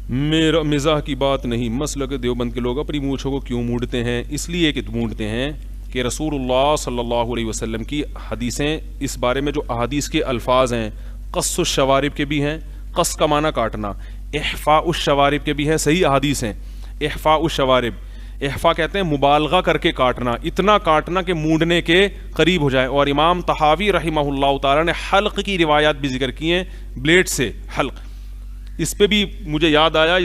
میرا مزاح کی بات نہیں، مسلک دیوبند کے لوگ اپنی مونچھوں کو کیوں مونڈتے ہیں؟ اس لیے کہ مونڈتے ہیں کہ رسول اللہ صلی اللہ علیہ وسلم کی حدیثیں، اس بارے میں جو احادیث کے الفاظ ہیں، قص الشوارب کے بھی ہیں، قص کا معنی کاٹنا، احفاء الشوارب کے بھی ہیں، صحیح احادیث ہیں۔ احفاء الشوارب، احفاء کہتے ہیں مبالغہ کر کے کاٹنا، اتنا کاٹنا کہ مونڈنے کے قریب ہو جائے۔ اور امام طحاوی رحمہ اللہ تعالی نے حلق کی روایات بھی ذکر کی ہیں، بلیڈ سے حلق۔ اس پہ بھی مجھے یاد آیا،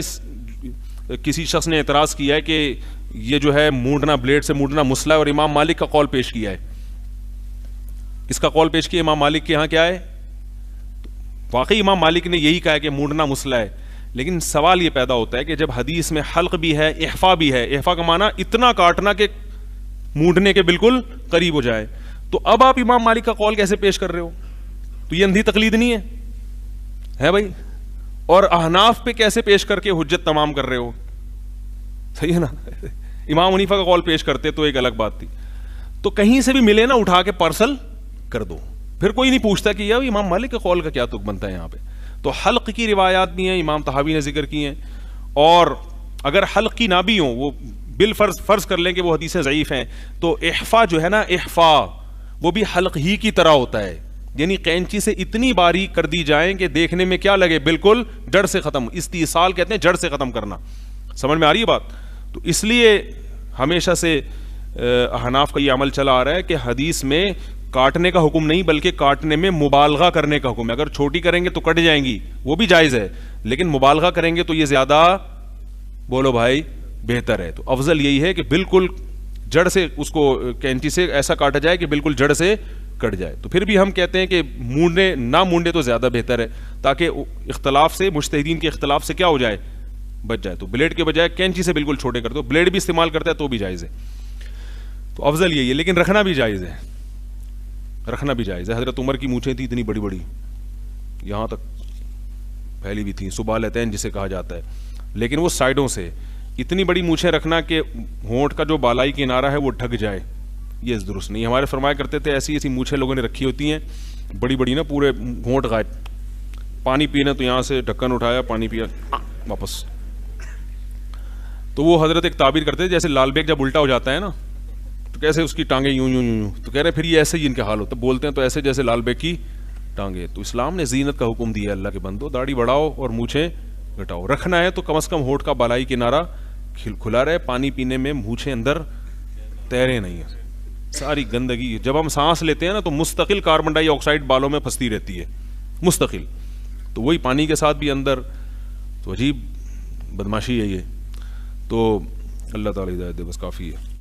کسی شخص نے اعتراض کیا ہے کہ یہ جو ہے مونڈنا، بلیڈ سے مونڈنا مسئلہ ہے، اور امام مالک کا قول پیش کیا ہے۔ اس کا قول پیش کیا امام مالک کے ہاں کیا ہے؟ واقعی امام مالک نے یہی کہا ہے کہ مونڈنا مسئلہ ہے، لیکن سوال یہ پیدا ہوتا ہے کہ جب حدیث میں حلق بھی ہے، احفاء بھی ہے، احفاء کا معنی اتنا کاٹنا کہ مونڈنے کے بالکل قریب ہو جائے، تو اب آپ امام مالک کا قول کیسے پیش کر رہے ہو؟ تو یہ اندھی تقلید نہیں ہے بھائی؟ اور احناف پہ کیسے پیش کر کے حجت تمام کر رہے ہو؟ صحیح ہے نا؟ امام حنیفہ کا قول پیش کرتے تو ایک الگ بات تھی۔ تو کہیں سے بھی ملے نا، اٹھا کے پارسل کر دو، پھر کوئی نہیں پوچھتا کہ یہ امام مالک کے قول کا کیا تک بنتا ہے یہاں پہ۔ تو حلق کی روایات بھی ہیں، امام طحاوی نے ذکر کی ہیں، اور اگر حلق کی نہ بھی ہوں، وہ بالفرض فرض کر لیں کہ وہ حدیثیں ضعیف ہیں، تو احفاء جو ہے نا، احفاء وہ بھی حلق ہی کی طرح ہوتا ہے، یعنی قینچی سے اتنی باریک کر دی جائیں کہ دیکھنے میں کیا لگے، بالکل جڑ سے ختم۔ استیصال کہتے ہیں جڑ سے ختم کرنا۔ سمجھ میں آ رہی ہے بات؟ تو اس لیے ہمیشہ سے احناف کا یہ عمل چلا آ رہا ہے کہ حدیث میں کاٹنے کا حکم نہیں، بلکہ کاٹنے میں مبالغہ کرنے کا حکم ہے۔ اگر چھوٹی کریں گے تو کٹ جائیں گی، وہ بھی جائز ہے، لیکن مبالغہ کریں گے تو یہ زیادہ، بولو بھائی، بہتر ہے۔ تو افضل یہی ہے کہ بالکل جڑ سے اس کو کینچی سے ایسا کاٹا جائے کہ بالکل جڑ سے کٹ جائے۔ تو پھر بھی ہم کہتے ہیں کہ مونڈے نہ مونڈے تو زیادہ بہتر ہے، تاکہ اختلاف سے، مجتہدین کے اختلاف سے کیا ہو جائے، بچ جائے۔ تو بلیڈ کے بجائے کینچی سے بالکل چھوٹے کر دو، بلیڈ بھی استعمال کرتا ہے تو بھی جائز ہے۔ تو افضل یہی ہے، لیکن رکھنا بھی جائز ہے، رکھنا بھی جائز ہے۔ حضرت عمر کی مونچھیں تھیں اتنی بڑی بڑی، یہاں تک پھیلی ہوئی تھیں، سبالتین جسے کہا جاتا ہے، لیکن وہ سائڈوں سے اتنی بڑی مونچھیں رکھنا کہ ہونٹ کا جو بالائی کنارہ ہے وہ ڈھک جائے، یہ درست نہیں۔ ہمارے فرمایا کرتے تھے ایسی ایسی مونچھیں لوگوں نے رکھی ہوتی ہیں بڑی بڑی نا، پورے ہونٹ غائب، پانی پینا تو یہاں سے ڈھکن اٹھایا، پانی پیا واپس۔ تو وہ حضرت ایک تعبیر کرتے تھے، جیسے لال بیگ جب الٹا ہو جاتا ہے نا تو کیسے اس کی ٹانگیں یوں یوں یوں، تو کہہ رہے پھر یہ ایسے ہی ان کے حال ہوتا ہے، بولتے ہیں تو ایسے جیسے لال بیگ کی ٹانگیں۔ تو اسلام نے زینت کا حکم دیا ہے، اللہ کے بندو داڑھی بڑھاؤ اور مونچھیں گھٹاؤ، رکھنا ہے تو کم از کم ہونٹ کا بالائی کنارہ کھلا رہے، پانی پینے میں مونچھیں اندر تیرے نہیں ہیں، ساری گندگی۔ جب ہم سانس لیتے ہیں نا تو مستقل کاربن ڈائی آکسائڈ بالوں میں پھنستی رہتی ہے، مستقل، تو وہی پانی کے ساتھ بھی اندر، تو عجیب بدماشی ہے یہ۔ تو اللہ تعالی ہدایت دے، بس کافی ہے۔